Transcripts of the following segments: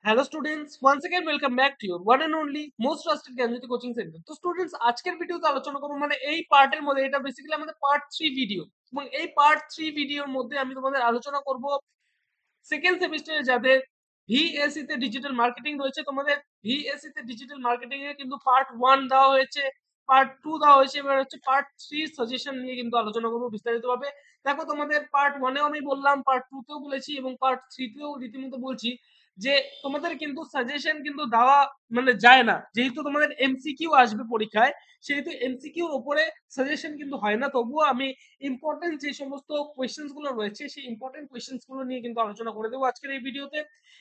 Hello students, once again welcome back to your one and only most trusted Gyanjyoti coaching centre. তো students, আজকের ভিডিওতে আলোচনা করবো মানে এই পার্টের মধ্যে, এটা বেসিক্যালি আমাদের পার্ট 3 ভিডিও, এবং এই পার্ট 3 ভিডিওর মধ্যে আমি তোমাদের আলোচনা করব সেকেন্ড সেমিস্টারে যাদের ভিএসসি তে ডিজিটাল মার্কেটিং রয়েছে। তোমাদের ভিএসসি তে ডিজিটাল মার্কেটিং এ কিন্তু পার্ট 1 দেওয়া হয়েছে, পার্ট 2 দেওয়া হয়েছে, এবার হচ্ছে পার্ট 3 সাজেশন নিয়ে কিন্তু আলোচনা করবো বিস্তারিতভাবে। দেখো, তোমাদের পার্ট 1 এও আমি বললাম, পার্ট 2 তেও বলেছি, এবং পার্ট 3 তেও রীতিমতো বলছি যে তোমাদের কিন্তু সাজেশন কিন্তু দেওয়া মানে যায় না, যেহেতু তোমাদের এমসিকিউ আসবে পরীক্ষায়, সেহেতু এমসিকিউর উপরে সাজেশন কিন্তু হয় না। তবুও আমি ইম্পর্টেন্ট যে সমস্ত কোয়েশ্চেন্স গুলো রয়েছে, সেই ইম্পর্টেন্ট কোয়েশ্চেন্স গুলো নিয়ে কিন্তু আলোচনা করে দেবো আজকের এই ভিডিওতে।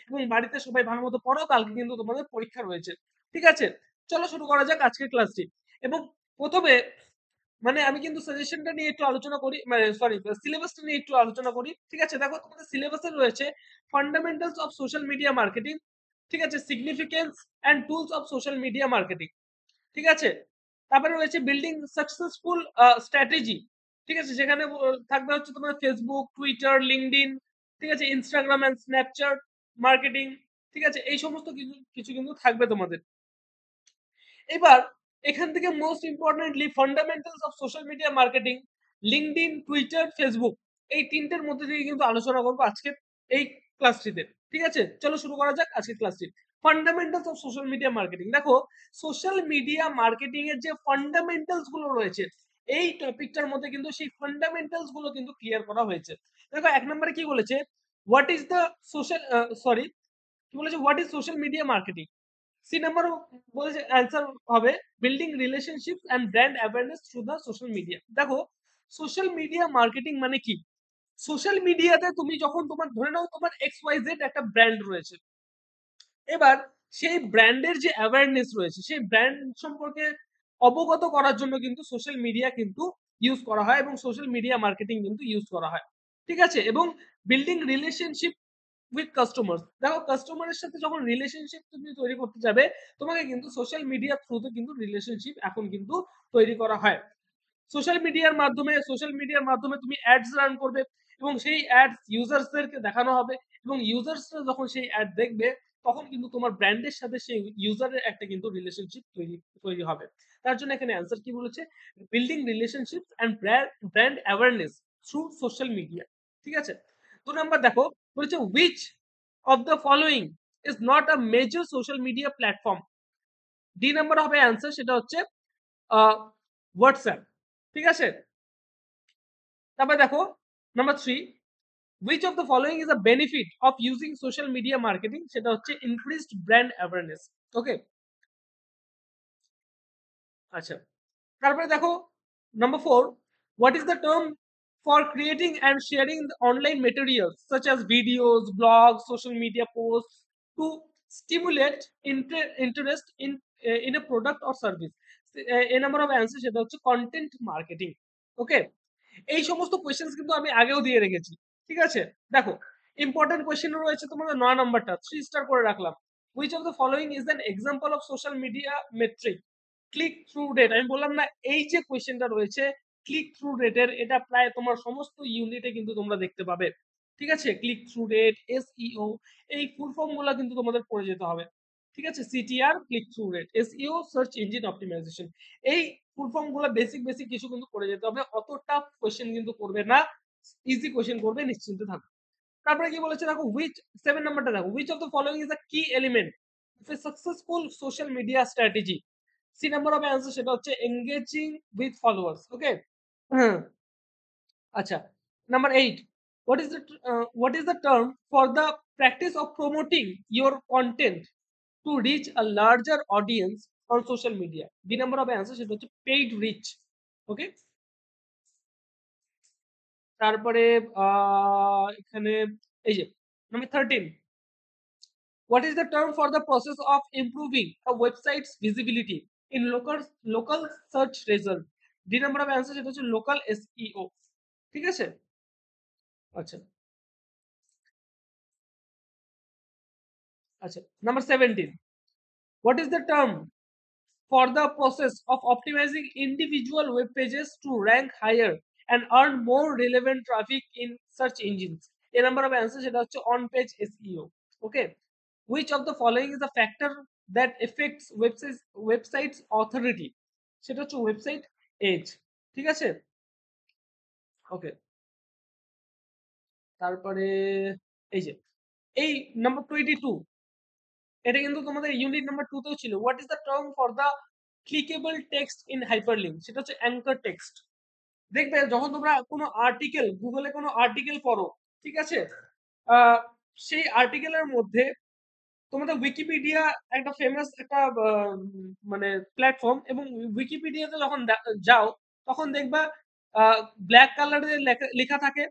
এবং বাড়িতে সবাই ভালো মতো পড়ো, কালকে কিন্তু তোমাদের পরীক্ষা রয়েছে। ঠিক আছে, চলো শুরু করা যাক আজকের ক্লাসটি। এবং প্রথমে মানে আমি কিন্তু সাজেশনটা নিয়ে একটু আলোচনা করি, মানে সরি, সিলেবাসটা নিয়ে একটু আলোচনা করি। ঠিক আছে, দেখো তোমাদের সিলেবাসে রয়েছে fundamentals of social media marketing, ঠিক আছে, significance and tools of social media marketing, ঠিক আছে। তারপরে রয়েছে বিল্ডিং সাকসেসফুল স্ট্র্যাটেজি, ঠিক আছে, যেখানে থাকবে হচ্ছে তোমার ফেসবুক, টুইটার, লিঙ্কডইন, ঠিক আছে, ইনস্টাগ্রাম এন্ড স্ন্যাপচ্যাট মার্কেটিং, ঠিক আছে, এই সমস্ত কিছু কিছু কিন্তু থাকবে তোমাদের। এবার এখান থেকে most importantly fundamentals of social media marketing, LinkedIn, Twitter, Facebook, এই তিনটের মধ্যে থেকে কিন্তু আলোচনা করবো আজকে এই ক্লাসটিতে। ঠিক আছে, চলো শুরু করা যাক আজকের ক্লাসটি। Fundamentals of social media marketing. দেখো, সোশ্যাল মিডিয়া মার্কেটিং এর যে ফান্ডামেন্টালস গুলো রয়েছে, এই টপিকটার মধ্যে কিন্তু সেই ফান্ডামেন্টালস গুলো কিন্তু ক্লিয়ার করা হয়েছে। দেখো, এক নম্বরে কি বলেছে, what is the social sorry কি বলেছে, what is social media marketing. C number বলেছে অ্যান্সার হবে building relationship and brand awareness through the social media. দেখো, সোশ্যাল মিডিয়া মার্কেটিং মানে কি? সোশ্যাল মিডিয়াতে তুমি যখন তোমার ধরে নাও তোমার এক্স ওয়াই জেড একটা ব্র্যান্ড রয়েছে, এবার সেই ব্র্যান্ডের যে অ্যাওয়ারনেস রয়েছে, সেই ব্র্যান্ড সম্পর্কে অবগত করার জন্য কিন্তু সোশ্যাল মিডিয়া কিন্তু ইউজ করা হয়, এবং সোশ্যাল মিডিয়া মার্কেটিং কিন্তু ইউজ করা হয়। ঠিক আছে, এবং বিল্ডিং রিলেশনশিপ উইথ কাস্টমার। দেখো, কাস্টমারের সাথে যখন রিলেশনশিপ তুমি তৈরি করতে যাবে, তোমাকে কিন্তু সোশ্যাল মিডিয়া থ্রুতে কিন্তু রিলেশনশিপ এখন কিন্তু তৈরি করা হয়। সোশ্যাল মিডিয়ার মাধ্যমে তুমি অ্যাডস রান করবে, এবং সেই অ্যাডস ইউজার্সদেরকে দেখানো হবে, এবং ইউজার্সরা যখন সেই অ্যাড দেখবে, তখন কিন্তু তোমার ব্র্যান্ডের সাথে সেই ইউজারের একটা কিন্তু রিলেশনশিপ তৈরি তৈরি হবে। তার জন্য এখানে অ্যান্সার কি বলেছে, building relationship and brand awareness through social media. ঠিক আছে, 2 নাম্বার দেখো, বলেছে which of the following is not a major social media platform। D number হবে অ্যান্সার, সেটা হচ্ছে হোয়াটসঅ্যাপ। ঠিক আছে, তারপরে দেখো number 3, which of the following is a benefit of using social media marketing, সেটা হচ্ছে increased brand awareness। ওকে, আচ্ছা, তারপরে দেখো number 4, what is the term for creating and sharing the online materials such as videos, blogs, social media posts to stimulate interest in a product or service। A number of answer, সেটা হচ্ছে content marketing. ওকে, এই সমস্ত questions কিন্তু আমি আগেও দিয়ে রেখেছি। ঠিক আছে, দেখো ইম্পর্টেন্ট কোয়েশ্চেন রয়েছে তোমাদের 9 নম্বরটা 3 স্টার করে রাখলাম। Which of the following is an example of social media metric click through rate. আমি বললাম না, এই যে কোয়েশ্চেনটা রয়েছে ক্লিক থ্রু রেটের, এটা প্রায় তোমার সমস্ত ইউনিটে কিন্তু তোমরা দেখতে পাবে। ঠিক আছে, ক্লিক থ্রু রেট, এসইও, এই ফুল ফর্ম গুলো কিন্তু তোমাদের পড়ে যেতে হবে। ঠিক আছে, CTR, click through rate, SEO, search engine optimisation, এই ফুল ফর্ম গুলো বেসিক বেসিক কিছু কিন্তু পড়ে যেতে হবে। অত টাফ কোয়েশ্চেন কিন্তু করবে না, ইজি কোয়েশ্চেন করবে, নিশ্চিন্তে থাকো। তারপরে কি বলেছে দেখো, হুইচ 7 নম্বরটা দেখো, which of the following is a key element of a successful social media strategy. C number of answer, সেটা হচ্ছে এঙ্গেজিং উইথ ফলোয়ার্স। ওকে, আচ্ছা, number 8, what is the term for the practice of promoting your content to reach a larger audience on social media। B number of answer, সেটা হচ্ছে paid reach. Okay, তারপরে এখানে এই যে number 13, what is the term for the process of improving a website's visibility in local search result। D number of answer, সেটা হচ্ছে local SEO. ঠিক আছে, আচ্ছা আচ্ছা, number 17, what is the term for the process of optimizing individual web pages to rank higher and earn more relevant traffic in search engines। A number of answers, সেটা হচ্ছে on page SEO। Okay, which of the following is a factor that affects websites authority? সেটা হচ্ছে website age. ঠিক আছে, ওকে। তারপরে এই যে এই নাম্বার 22, এটা কিন্তু তোমাদের ইউনিট নাম্বার 2 তেও ছিল। What is the term for the clickable text in hyperlink? সেটা হচ্ছে অ্যাঙ্কার টেক্সট। দেখবে যখন তোমরা কোনো আর্টিকেল, গুগলে কোনো আর্টিকেল পড়ো, ঠিক আছে, সেই আর্টিকেলের মধ্যে তোমাদের উইকিপিডিয়া একটা ফেমাস একটা মানে প্ল্যাটফর্ম, এবং উইকিপিডিয়াতে যখন যাও তখন দেখবা ব্ল্যাক কালারের লেখা থাকে,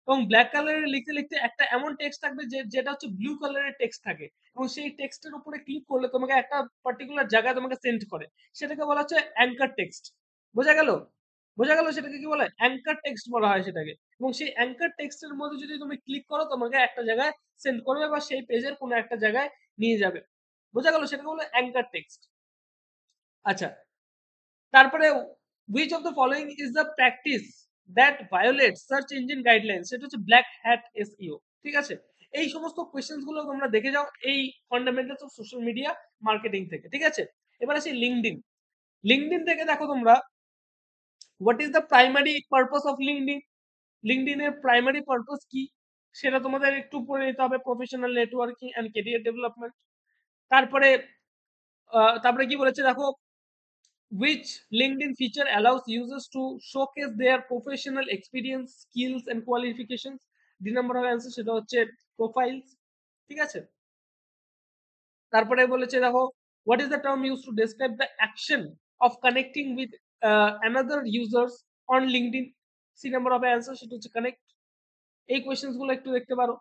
এবং ব্ল্যাক কালারের লিখতে লিখতে একটা এমন টেক্সট থাকবে যেটা হচ্ছে ব্লু কালারের টেক্সট থাকে, এবং সেই টেক্সটের উপরে ক্লিক করলে তোমাকে একটা পার্টিকুলার জায়গায় তোমাকে সেন্ড করে, সেটাকে বলা হচ্ছে অ্যাঙ্কার টেক্সট। বোঝা গেল? বোঝা গেল সেটাকে কি বলে? অ্যাঙ্কার টেক্সট বলা হয় সেটাকে। এবং সেই অ্যাঙ্কার টেক্সটের মধ্যে যদি তুমি ক্লিক করো তোমাকে একটা জায়গায় সেন্ড করবে, বা সেই পেজের কোনো একটা জায়গায় নিয়ে যাবে। বোঝা গেল? সেটাকে বলে অ্যাঙ্কার টেক্সট। আচ্ছা, তারপরে which of the following is the practice that violates search engine guidelines? সেটা হচ্ছে ব্ল্যাক হ্যাট এসইও। ঠিক আছে, এই সমস্ত কোয়েশ্চেন্স গুলো তোমরা দেখে যাও এই fundamentals of social media marketing থেকে। ঠিক আছে, এবার আসি লিঙ্কডইন। লিঙ্কডইন থেকে দেখো তোমরা, what is the primary purpose of LinkedIn? লিঙ্কডইনের প্রাইমারি পারপাস কি সেটা তোমাদের একটু পড়ে নিতে হবে। Professional networking and career development. তারপরে তারপরে কি বলেছে দেখো, which LinkedIn feature allows users to showcase their professional experience, skills and qualifications? দুই নম্বর হবে অ্যান্সার, সেটা হচ্ছে প্রোফাইলস। ঠিক আছে, তারপরে বলেছে দেখো, what is the term used to describe the action of connecting with another users on LinkedIn? C number হবে অ্যান্সার, সেটা হচ্ছে কানেক্ট। এই কোয়েশ্চেন্স গুলো একটু দেখতে পারো।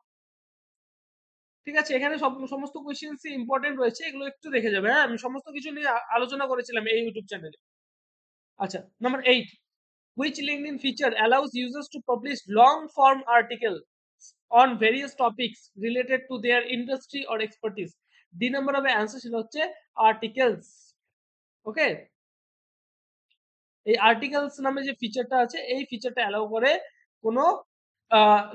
ঠিক আছে, এখানে সমস্ত কোয়েশ্চেন্স ইম্পর্টেন্ট রয়েছে, এগুলো একটু দেখে যাবে। হ্যাঁ, আমি সমস্ত কিছু নিয়ে আলোচনা করেছিলাম এই ইউটিউব চ্যানেলে। আচ্ছা, number 8, which LinkedIn feature allows users to publish long form articles on various topics related to their industry or expertise? D number হবে অ্যান্সার, সেটা হচ্ছে আর্টিকেলস। ওকে, এই আর্টিকেলস নামে যে ফিচারটা আছে, এই ফিচারটা অ্যালাউ করে কোনো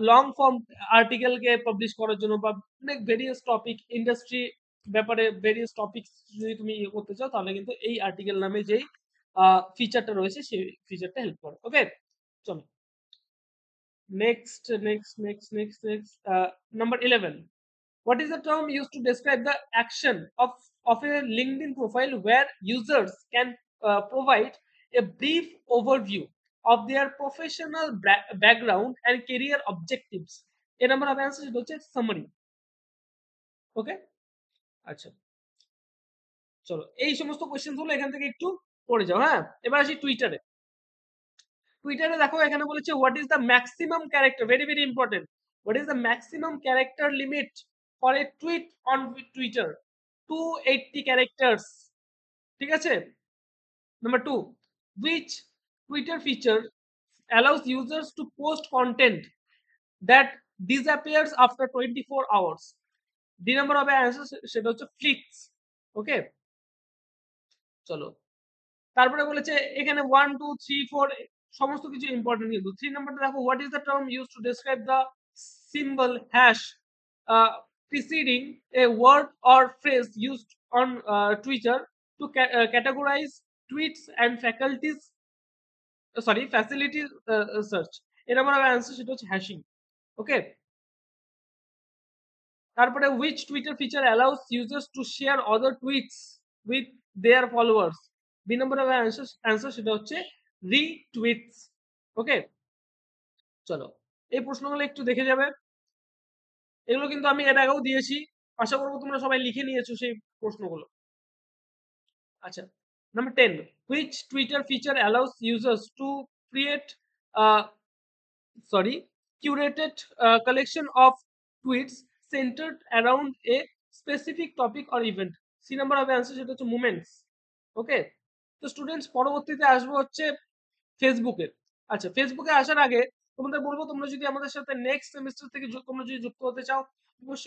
লং ফর্ম আর্টিকেলকে পাবলিশ করার জন্য, বা অনেক ভেরিয়াস টপিক, ইন্ডাস্ট্রি ব্যাপারে ভেরিয়াস টপিক যদি তুমি ইয়ে করতে চাও, তাহলে কিন্তু এই আর্টিকেল নামে যেই ফিচারটা রয়েছে সেই ফিচারটা হেল্প করে। ওকে, চলো next, number 11, what is the term used to describe the action of a LinkedIn profile where users can provide a brief overview of their professional background and career objectives? A number of answers হচ্ছে summary. ওকে, আচ্ছা, চলো এই সমস্ত question গুলো এখান থেকে একটু পড়ে যাও। হ্যাঁ, এবার আসি টুইটারে। টুইটারে দেখো এখানে বলেছে what is the maximum character, very very important, what is the maximum character limit for a tweet on Twitter? 280 characters. ঠিক আছে, number 2, which Twitter feature allows users to post content that disappears after 24 hours? D number হবে answer, সেটা হচ্ছে flicks. ওকে, চলো তারপরে বলেছে এখানে 1 2 3 4 সমস্ত কিছু ইম্পর্টেন্ট, কিন্তু 3 নাম্বারটা দেখো, what is the term use to describe the symbol hash preceding a word or phrase used on Twitter to categorize tweets and facility search? এর আমার অ্যান্সার, সেটা হচ্ছে হ্যাশিং। ওকে, তারপরে which Twitter feature allows users to share other tweets with their followers? B number হবে answer, সেটা হচ্ছে রিটুইটস। ওকে, চলো এই প্রশ্নগুলো একটু দেখে যাবে। এগুলো কিন্তু আমি এর আগেও দিয়েছি, আশা করবো তোমরা সবাই লিখে নিয়েছো সেই প্রশ্নগুলো। আচ্ছা, number 10, which Twitter feature allows users to create uh, curated collection of tweets centered around a specific topic or event? C number হবে অ্যান্সার, সেটা হচ্ছে মুভমেন্টস। ওকে, তো স্টুডেন্টস পরবর্তীতে আসবো হচ্ছে ফেসবুকে। আচ্ছা, ফেসবুকে আসার আগে তোমাদের বলবো, তোমরা যদি আমাদের সাথে নেক্সট সেমিস্টার থেকে তোমরা যদি যুক্ত হতে চাও,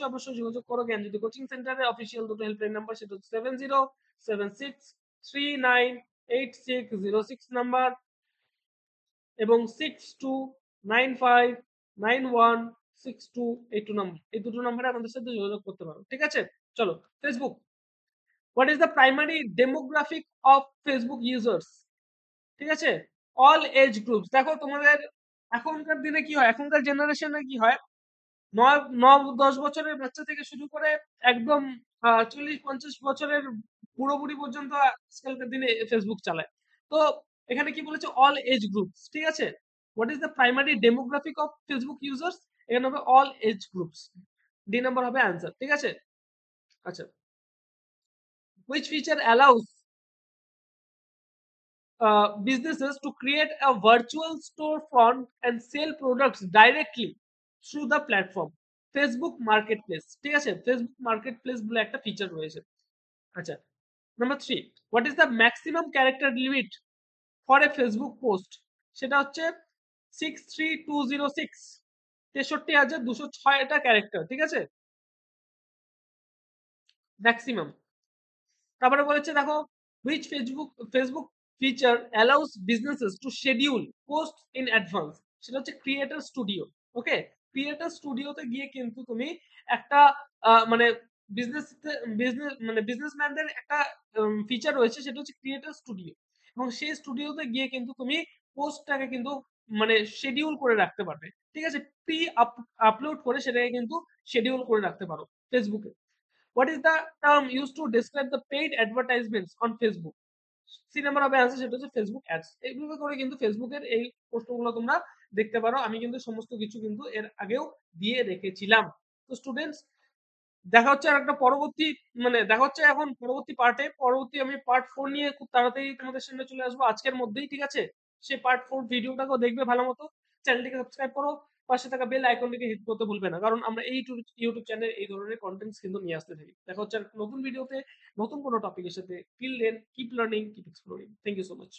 অবশ্যই যোগাযোগ করো জ্ঞানজ্যোতি কোচিং সেন্টারে। অফিসিয়াল দুটো হেল্পলাইন নাম্বার, সেটা হচ্ছে 7076398606 নাম্বার এবং 629591 6282 নাম্বার, এই দুটো নাম্বারে আমাদের সাথে যোগাযোগ করতে পারো। ঠিক আছে? চলো Facebook, what is the primary demographic of Facebook users? ঠিক আছে? All age groups. দেখো তোমাদের এখনকার দিনে কি হয়, এখনকার জেনারেশনে কি হয়, 9-10 বছরের বাচ্চা থেকে শুরু করে একদম 40-50 বছরের বুড়ো বুড়ি পর্যন্ত আজকালকার দিনে ফেসবুক চালায়। তো এখানে কি বলেছে, অল এজ গ্রুপস। ঠিক আছে? What is the primary demographic of Facebook users? এখানে হবে all age groups. D number হবে অ্যান্সার। ঠিক আছে? আচ্ছা, which feature allows businesses to create a virtual storefront and sell products directly through the platform? Facebook marketplace. ঠিক আছে? Facebook marketplace বলে একটা ফিচার রয়েছে। আচ্ছা, number 3, what is the maximum character limit for a Facebook post? সেটা হচ্ছে 63206, 63,206টা character. ঠিক আছে? ম্যাক্সিমাম। তারপরে বলেছে দেখো, which Facebook feature allows businesses to schedule post in advance? সেটা হচ্ছে ক্রিয়েটর স্টুডিও। ওকে, ক্রিয়েটর স্টুডিওতে গিয়ে কিন্তু তুমি একটা মানে বিজনেস মানে বিজনেসম্যানদের একটা ফিচার রয়েছে, সেটা হচ্ছে ক্রিয়েটর স্টুডিও, এবং সেই স্টুডিওতে গিয়ে কিন্তু তুমি পোস্টটাকে কিন্তু মানে শিডিউল করে রাখতে পারবে। ঠিক আছে? প্রি আপলোড করে সেটাকে কিন্তু শিডিউল করে রাখতে পারো ফেসবুকে। What is the term used to describe the paid advertisements on Facebook? C number হবে অ্যান্সার, সেটা হচ্ছে ফেসবুক অ্যাডস। এইভাবে করে কিন্তু ফেসবুকের এই প্রশ্নগুলো তোমরা দেখতে পারো। আমি কিন্তু সমস্ত কিছু কিন্তু এর আগেও দিয়ে রেখেছিলাম। তো স্টুডেন্টস, দেখা হচ্ছে আর একটা পরবর্তী, মানে দেখা হচ্ছে এখন পরবর্তী পার্টে। পরবর্তী আমি পার্ট 4 নিয়ে খুব তাড়াতাড়ি তোমাদের সামনে চলে আসবো আজকের মধ্যেই। ঠিক আছে? সেই পার্ট 4 ভিডিওটাকেও দেখবে ভালো মতো। চ্যানেলটিকে সাবস্ক্রাইব করো, পাশে থাকা বেল আইকনটিকে হিট করতে ভুলবে না, কারণ আমরা এই ইউটিউব চ্যানেলে এই ধরনের কন্টেন্টস কিন্তু নিয়ে আসতে থাকি। দেখা হচ্ছে আর নতুন ভিডিওতে নতুন কোনো টপিকের সাথে। Till then, keep learning, keep exploring. Thank you so much.